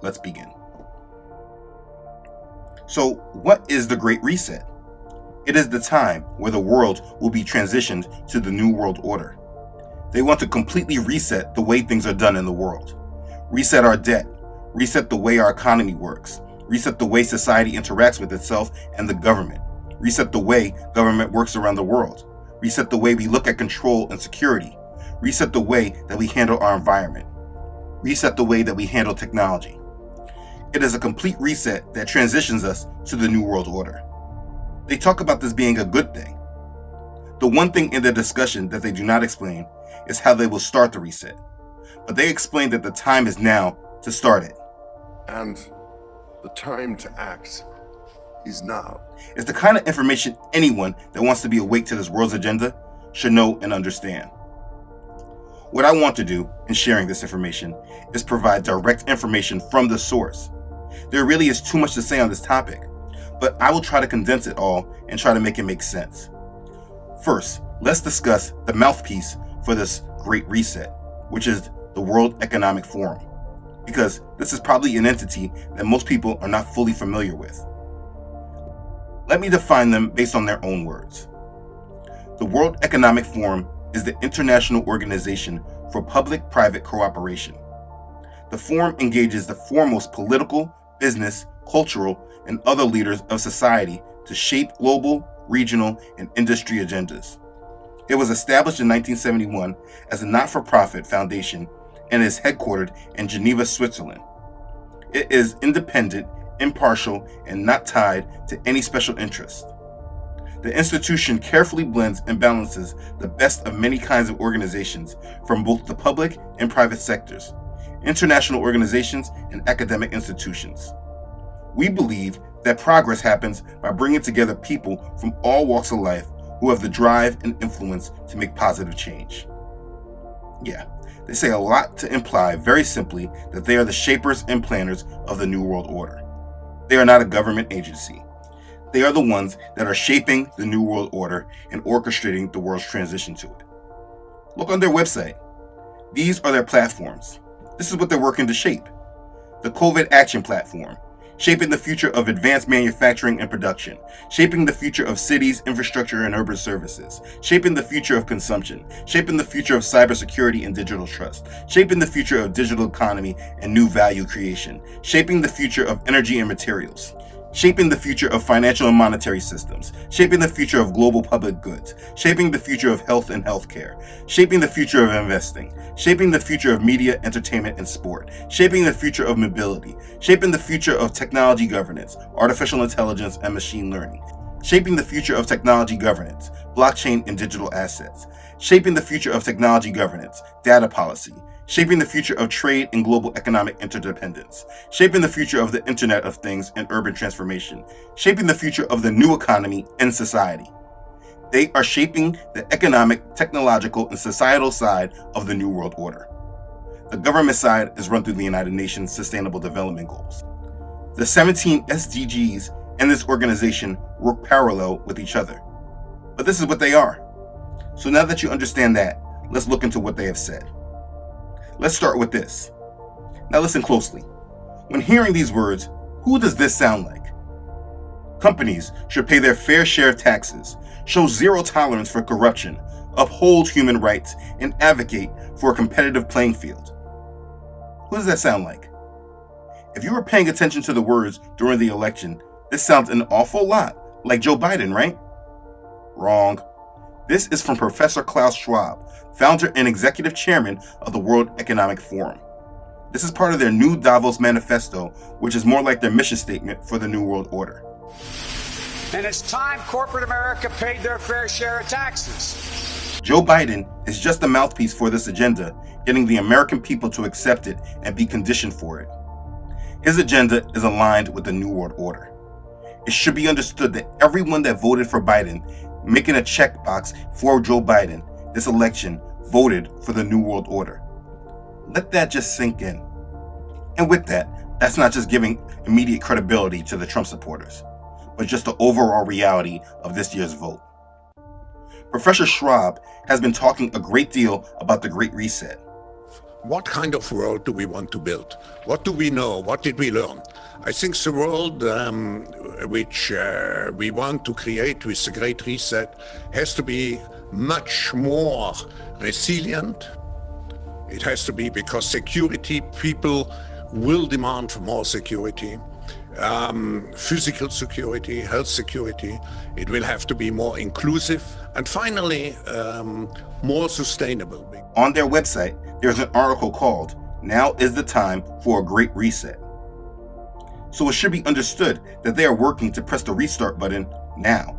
Let's begin. So, what is the Great Reset? It is the time where the world will be transitioned to the New World Order. They want to completely reset the way things are done in the world. Reset our debt, reset the way our economy works, reset the way society interacts with itself and the government, reset the way government works around the world, reset the way we look at control and security, reset the way that we handle our environment, reset the way that we handle technology. It is a complete reset that transitions us to the New World Order. They talk about this being a good thing. The one thing in the discussion that they do not explain is how they will start the reset. But they explain that the time is now to start it. And the time to act is now. It's the kind of information anyone that wants to be awake to this world's agenda should know and understand. What I want to do in sharing this information is provide direct information from the source. There really is too much to say on this topic, but I will try to condense it all and try to make it make sense. First, let's discuss the mouthpiece for this Great Reset, which is the World Economic Forum, because this is probably an entity that most people are not fully familiar with. Let me define them based on their own words. The World Economic Forum is the international organization for public-private cooperation. The forum engages the foremost political, business, cultural, and other leaders of society to shape global, regional, and industry agendas. It was established in 1971 as a not-for-profit foundation and is headquartered in Geneva, Switzerland. It is independent, impartial, and not tied to any special interest. The institution carefully blends and balances the best of many kinds of organizations from both the public and private sectors, international organizations, and academic institutions. We believe that progress happens by bringing together people from all walks of life who have the drive and influence to make positive change. Yeah, they say a lot to imply very simply that they are the shapers and planners of the New World Order. They are not a government agency. They are the ones that are shaping the New World Order and orchestrating the world's transition to it. Look on their website. These are their platforms. This is what they're working to shape. The COVID Action Platform, shaping the future of advanced manufacturing and production, shaping the future of cities, infrastructure, and urban services, shaping the future of consumption, shaping the future of cybersecurity and digital trust, shaping the future of digital economy and new value creation, shaping the future of energy and materials, shaping the future of financial and monetary systems, shaping the future of global public goods, shaping the future of health and healthcare, shaping the future of investing, shaping the future of media, entertainment, and sport, shaping the future of mobility, shaping the future of technology governance, artificial intelligence, and machine learning, shaping the future of technology governance, blockchain and digital assets, shaping the future of technology governance, data policy, shaping the future of trade and global economic interdependence, shaping the future of the Internet of Things and urban transformation, shaping the future of the new economy and society. They are shaping the economic, technological, and societal side of the New World Order. The government side is run through the United Nations Sustainable Development Goals. The 17 SDGs and this organization work parallel with each other. But this is what they are. So now that you understand that, let's look into what they have said. Let's start with this. Now listen closely. When hearing these words, who does this sound like? Companies should pay their fair share of taxes, show zero tolerance for corruption, uphold human rights, and advocate for a competitive playing field. Who does that sound like? If you were paying attention to the words during the election, this sounds an awful lot like Joe Biden, right? Wrong. This is from Professor Klaus Schwab, founder and executive chairman of the World Economic Forum. This is part of their new Davos Manifesto, which is more like their mission statement for the New World Order. And it's time corporate America paid their fair share of taxes. Joe Biden is just a mouthpiece for this agenda, getting the American people to accept it and be conditioned for it. His agenda is aligned with the New World Order. It should be understood that everyone that voted for Biden, making a checkbox for Joe Biden this election, voted for the New World Order. Let that just sink in. And with that, that's not just giving immediate credibility to the Trump supporters, but just the overall reality of this year's vote. Professor Schwab has been talking a great deal about the Great Reset. What kind of world do we want to build? What do we know? What did we learn? I think the world which we want to create with the Great Reset has to be much more resilient. It has to be because security, people will demand more security. Physical security, health security. It will have to be more inclusive. And finally, more sustainable. On their website, there's an article called "Now is the Time for a Great Reset." So it should be understood that they are working to press the restart button now.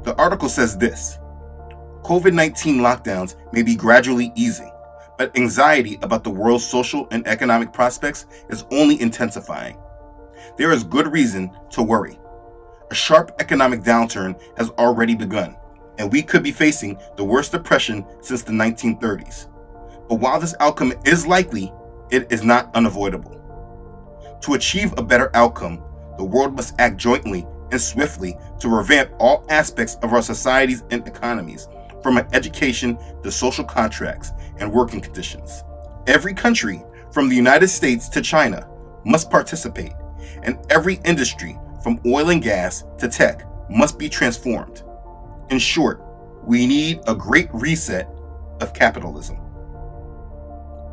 The article says this: COVID-19 lockdowns may be gradually easing, but anxiety about the world's social and economic prospects is only intensifying. There is good reason to worry. A sharp economic downturn has already begun, and we could be facing the worst depression since the 1930s. But while this outcome is likely, it is not unavoidable. To achieve a better outcome, the world must act jointly and swiftly to revamp all aspects of our societies and economies, from education to social contracts and working conditions. Every country, from the United States to China, must participate, and every industry, from oil and gas to tech, must be transformed. In short, we need a great reset of capitalism.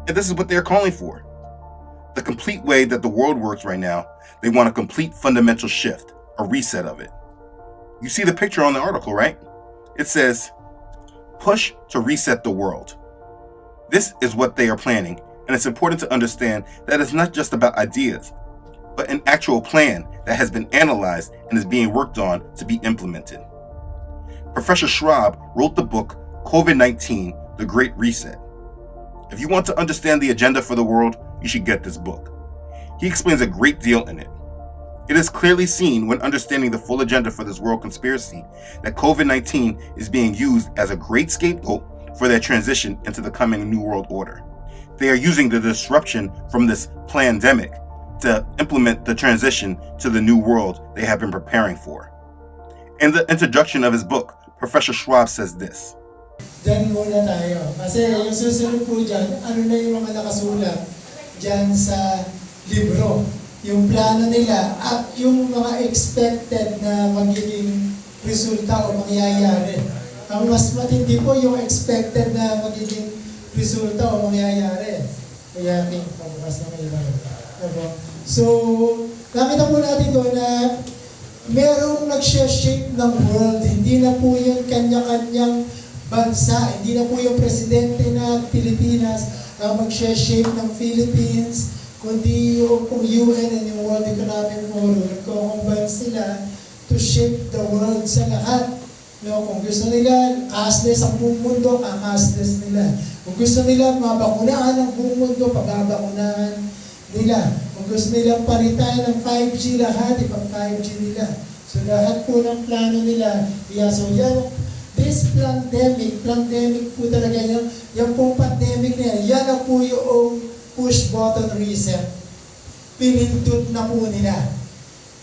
And this is what they're calling for. The complete way that the world works right now, they want a complete fundamental shift, a reset of it. You see the picture on the article, right? It says, "Push to reset the world." This is what they are planning, and it's important to understand that it's not just about ideas, but an actual plan that has been analyzed and is being worked on to be implemented. Professor Schwab wrote the book COVID-19, The Great Reset. If you want to understand the agenda for the world, you should get this book. He explains a great deal in it. It is clearly seen when understanding the full agenda for this world conspiracy that COVID-19 is being used as a great scapegoat for their transition into the coming New World Order. They are using the disruption from this plandemic to implement the transition to the new world they have been preparing for. In the introduction of his book, Professor Schwab says this: Diyan muna tayo. Kasi yung susunod po dyan, ano na yung mga nakasulat dyan sa libro. Yung plano nila at yung mga expected na magiging resulta o mangyayari. Ang mas matindi po yung expected na magiging resulta o mangyayari. Kaya aking pabukas na may iba. So, nakita po natin doon na merong nag-shape ng world. Hindi na po yung kanya-kanyang bansa. Hindi na po yung presidente ng Pilipinas ang mag-shape ng Philippines, kundi yung UN and yung World Economic Forum. Nagko-combine sila to shape the world sa lahat. No, kung gusto nila cashless ang buong mundo, cashless nila. Kung gusto nila mabakunahan ang buong mundo, pababakunahan nila. Kung gusto nilang palitan ng 5G lahat, ipang 5G nila. So lahat po ng plano nila. Yeah, so yan, this pandemic po talaga yan. Yan pong pandemic na yan, yan na po yung push button reset. Pinindot na po nila.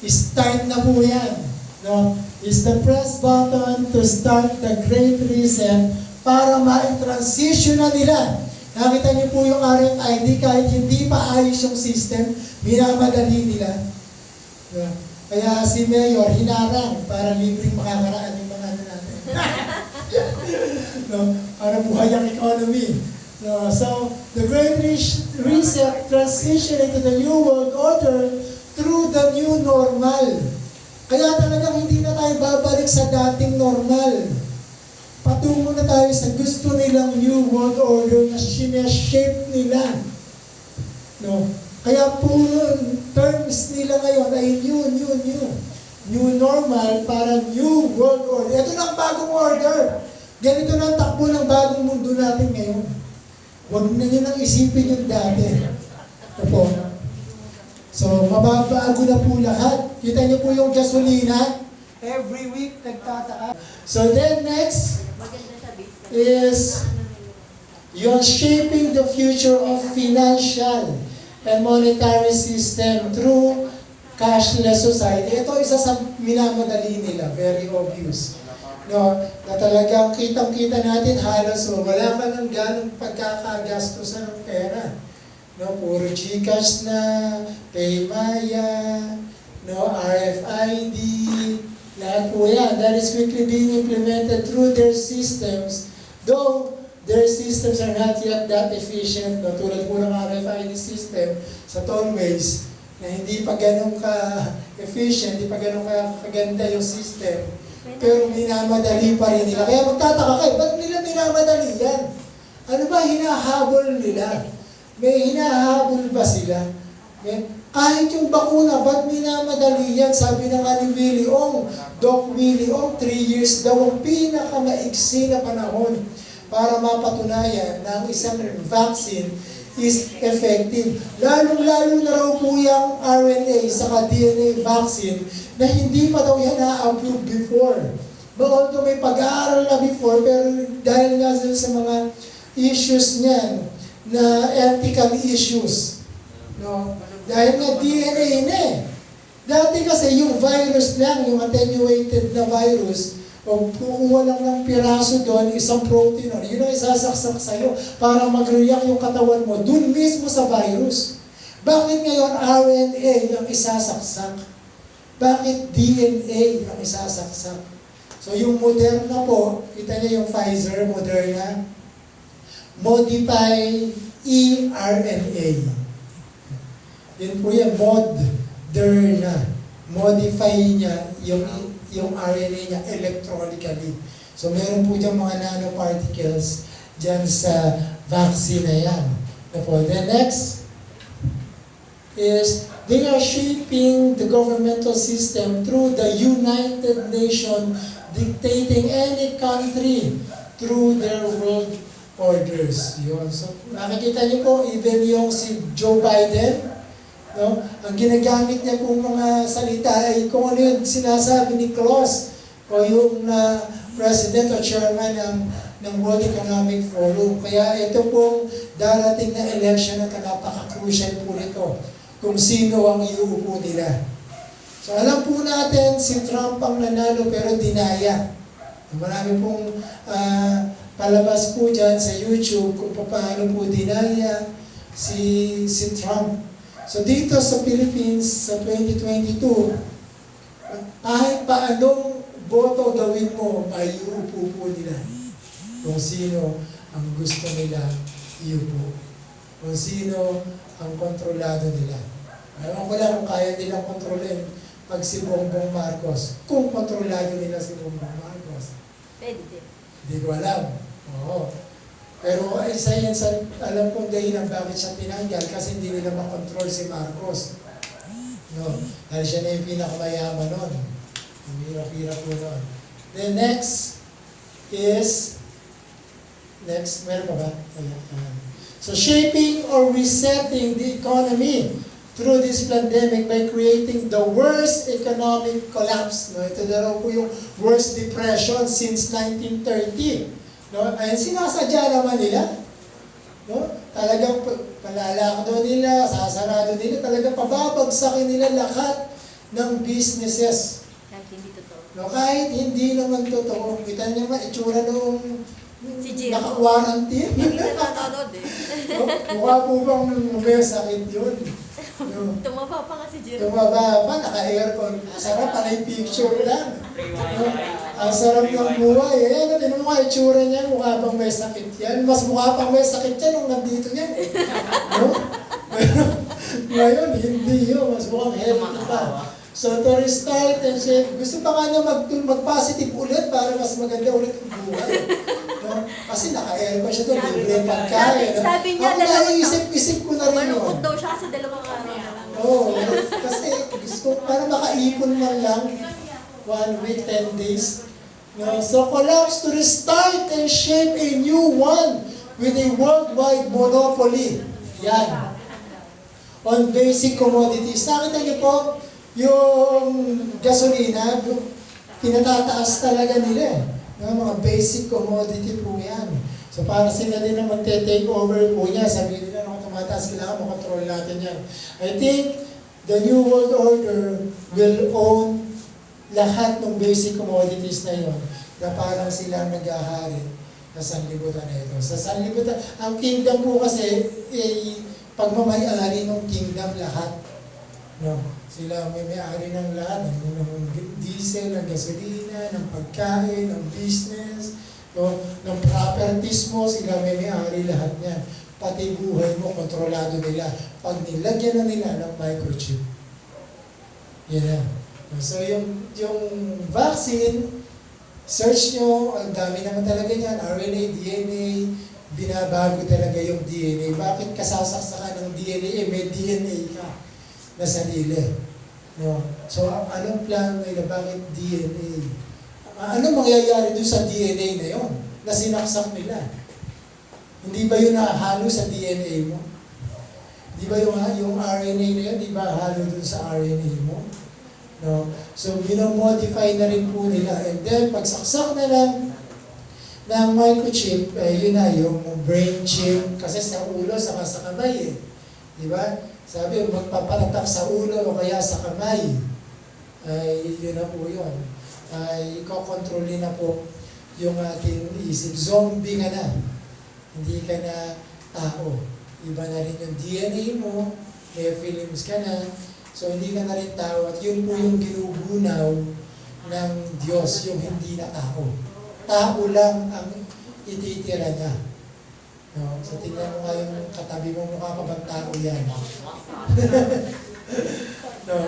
Start na po yan. No? Is the press button to start the Great Reset para ma-transition na nila. Nakita niyo po yung RFID, kahit hindi pa ayos yung system, minamadali nila. Yeah. Kaya si Mayor, hinarang para libreng makakaraan yung mga ano natin. No? Para buhay ang economy. No? So, the Great Reset transition into the New World Order through the new normal. Kaya talagang hindi na tayo babalik sa dating normal. Patungo na tayo sa gusto nilang New World Order na sineshape nila. No? Kaya po terms nila ngayon ay new normal para New World Order. Ito na ang bagong order. Ganito na ang takbo ng bagong mundo natin ngayon. Huwag na nyo nang isipin yung dati. Ito po. So, mababago na po lahat. Kita nyo po yung gasolina. Every week, nagtataka. So then next is you're shaping the future of financial and monetary system through cashless society. Ito isa sa minamadali nila, very obvious. no, na talagang kitang-kita natin halos wala man ng ganong pagkakagastusan ng pera. No, puro GCash na, Paymaya, no, RFID, lahat po yan. That is quickly being implemented through their systems, though their systems are not yet that efficient, no, tulad po ng RFID system sa tollways, na hindi pa ganun ka-efficient, hindi pa ganun kaganda yung system, pero minamadali pa rin nila. Kaya magtataka kayo, ba't nila minamadali yan? Ano ba hinahabol nila? May hinahabol ba sila? Kahit yung bakuna, ba't minamadali yan? Sabi ng ni Willie Ong, Doc Willie Ong, 3 years daw ang pinakamaiksi na panahon para mapatunayan na ang isang vaccine is effective. Lalong-lalo na raw po yung RNA sa DNA vaccine na hindi pa daw yan na-approve before. But although may pag-aaral na before, pero dahil nga sa mga issues niyan, na ethical issues, no? Dahil nga DNA na eh. Dati kasi yung virus lang, yung attenuated na virus, o kukuha lang ng piraso doon, isang protein, yun ang isasaksak sa'yo para mag-react yung katawan mo doon mismo sa virus. Bakit ngayon RNA ang isasaksak? Bakit DNA ang isasaksak? So yung Moderna po, kita niyo yung Pfizer, Moderna, modified eRNA. Yun po yan, Moderna. Modify niya yung RNA niya electronically. So meron po dyan mga nanoparticles dyan sa vaccine na yan. Then next is they are shaping the governmental system through the United Nations, dictating any country through their world orders. Yun. So nakikita niyo po, even yung si Joe Biden, no? Ang ginagamit niya pong mga salita ay kung ano yung sinasabi ni Klaus o yung president o chairman ng World Economic Forum. Kaya ito pong darating na election na napaka-crucial po nito kung sino ang iuupo nila. So alam po natin si Trump ang nanalo pero dinaya. Marami pong palabas po dyan sa YouTube kung paano po dinaya si Trump. So dito sa Philippines, sa 2022, kahit pa anong boto gawin mo, may iuupo po nila. Kung sino ang gusto nila iupo. Kung sino ang kontrolado nila. Ayaw ko lang kung kaya nilang kontrolin pag si Bongbong Marcos. Kung kontrolado nila si Bongbong Marcos. Pwede. Hindi ko alam. Oo. Pero isa yan sa, alam kong dahilan bakit siya tinanggal kasi hindi nila makontrol si Marcos. No? Dahil siya na yung pinakamayaman nun. Ang hirap-hirap po nun. Then next is, meron pa ba? So shaping or resetting the economy through this pandemic by creating the worst economic collapse. No? Ito na raw po yung worst depression since 1930. No? Ay sinasadya naman nila. No? Talagang palalakdo nila, sasarado nila, talagang pababagsakin nila lahat ng businesses. Kahit hindi totoo. No? Kahit hindi naman totoo. Kita niyo ba, itsura nung Si Jim. naka-quarantine? Hindi na nanonood eh. No? Mukha po bang may sakit yun? No? Tumaba pa nga si Jim. Tumaba pa, naka-aircon. Sarap, panay picture lang. No? Ang sarap ng buhay. Eh, tinan mo nga itsura niya, mukha pang may sakit yan. Mas mukha pang may sakit yan nung nandito yan. No? Ngayon, hindi yun. Mas mukhang healthy pa. So, to restart and shape, gusto pa nga niya mag-positive ulit para mas maganda ulit ang buhay. No? Kasi naka-aircon siya doon, libre pagkain. Sabi niya, ako naisip-isip ko na rin yun. Malungkot daw siya kasi 2 araw na lang. Oo, kasi gusto para makaipon man lang 1 week, 10 days. No? So collapse to restart and shape a new one with a worldwide monopoly. Yan. On basic commodities. Nakita niyo po, yung gasolina, tinatataas talaga nila. No? Mga basic commodity po yan. So para sila din na magte-take over po niya, sabihin nila na kung tumataas, kailangan makontrol natin yan. I think the New World Order will own lahat ng basic commodities na yon. na parang sila nag-ahari sa sanlibutan na ito. Sa sanlibutan, ang kingdom po kasi, pagmamayari ng kingdom lahat. No? Sila may-ari ng lahat, ng diesel, ng gasolina, ng pagkain, ng business, no? Ng properties mo, sila may-ari lahat niyan. Pati buhay mo, kontrolado nila. Pag nilagyan na nila ng microchip. Yan. So yung vaccine, search nyo, ang dami naman talaga niyan, RNA, DNA, binabago talaga yung DNA. Bakit kasasaksakan ng DNA? May DNA ka na sarili. No? So, anong plano nila? Bakit DNA? Ano mangyayari doon sa DNA na yon na sinaksak nila? Hindi ba yun nahalo sa DNA mo? Di ba yung RNA na yun, di ba halo doon sa RNA mo? No? So, binomodify na rin po nila. And then, pagsaksak na lang ng microchip, yun na, yung brain chip, kasi sa ulo, saka sa kamay eh. Di ba? Sabi, magpapalatak sa ulo o kaya sa kamay. Ay, yun na po yun. Ay, ikokontrolin na po yung ating isip. Zombie ka na. Hindi ka na tao. Iba na rin yung DNA mo, may feelings ka na, so hindi ka na rin tao. At yun po yung ginugunaw ng Diyos, yung hindi na tao. Tao lang ang ititira niya. No? So tingnan mo nga yung katabi mo, mukha pa bang tao yan? No?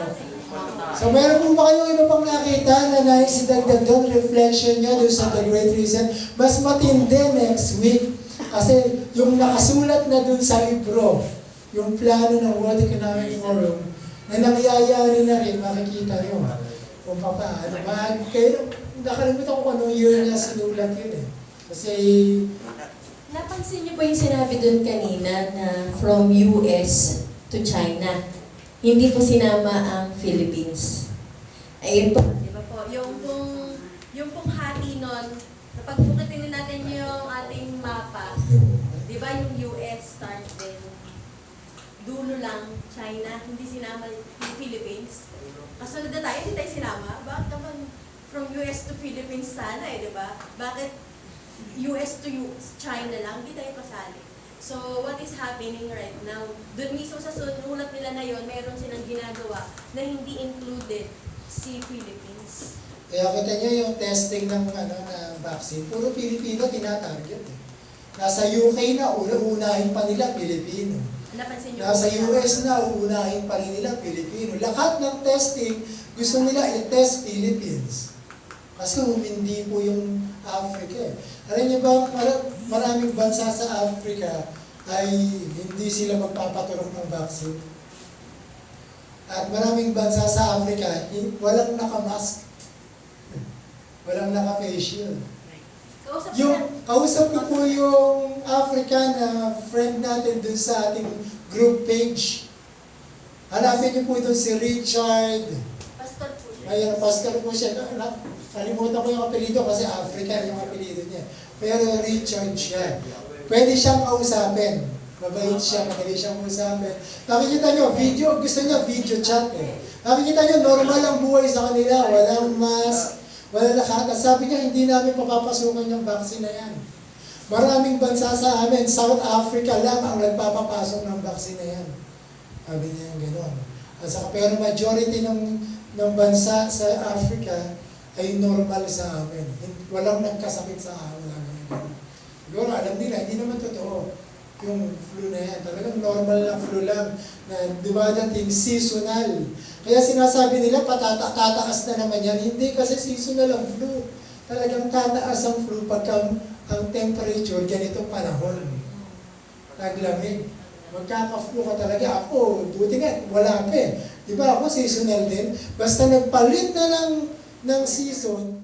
So meron po ba kayong iba pang nakita na naisidagdag doon, reflection nyo doon sa The Great Reason? Mas matindi next week. Kasi yung nakasulat na dun sa libro, yung plano ng World Economic Forum, na nangyayari na rin, makikita nyo kung paano. Kaya nakalimutan ko kung anong year niya sinulat yun eh. Kasi Napansin niyo po yung sinabi dun kanina na from US to China. Hindi po sinama ang Philippines. Ayun po. Di ba po? Yung pong hati nun, kapag pukitin natin yung ating mapa, di ba yung US start din, dulo lang, China, hindi sinama yung Philippines. Kasunod na tayo, hindi tayo sinama. Bakit naman from US to Philippines sana eh, di ba? Bakit US to China lang, hindi tayo kasali. So, what is happening right now? Doon mismo sa sunulat nila na yon, mayroon silang ginagawa na hindi included si Philippines. kaya kita nyo yung testing ng vaccine, puro Pilipino tinatarget eh. Nasa UK na, unahin pa nila Pilipino. Napansin niyo Nasa po US na, uunahin pa rin nila Pilipino. Lahat ng testing, gusto nila i-test Philippines. Kasi humindi po yung Africa eh. Alam niyo ba, maraming bansa sa Africa ay hindi sila magpapaturok ng vaccine. At maraming bansa sa Africa, walang nakamask. Walang naka-face shield. Kausap ko po yung Africa na friend natin dun sa ating group page. Hanapin niyo po dun si Richard. Pastor po siya. Ayun, pastor po siya. Kalimutan ko yung apelido kasi African yung apelido niya. Pero Richard siya. Pwede siyang kausapin. Mabait siya, madali siyang kausapin. Nakikita niyo, video, gusto niya video chat eh. Nakikita niyo, normal ang buhay sa kanila. Walang mask, walang lahat. At sabi niya, hindi namin papapasukan yung vaccine na yan. Maraming bansa sa amin, South Africa lang ang nagpapapasok ng vaccine na yan. Sabi niya yung gano'n. At saka, pero majority ng bansa sa Africa ay normal sa amin. Walang nagkasakit sa amin. Siguro alam nila, hindi naman totoo yung flu na yan. Talagang normal na flu lang na dumadating seasonal. Kaya sinasabi nila, tataas na naman yan. Hindi kasi seasonal ang flu. Talagang tataas ang flu pagka ang temperature ganitong panahon. Naglamig. Magkaka-flu ka talaga. Ako, buti nga, wala pa eh. Diba ako seasonal din? Basta nagpalit na lang ng season,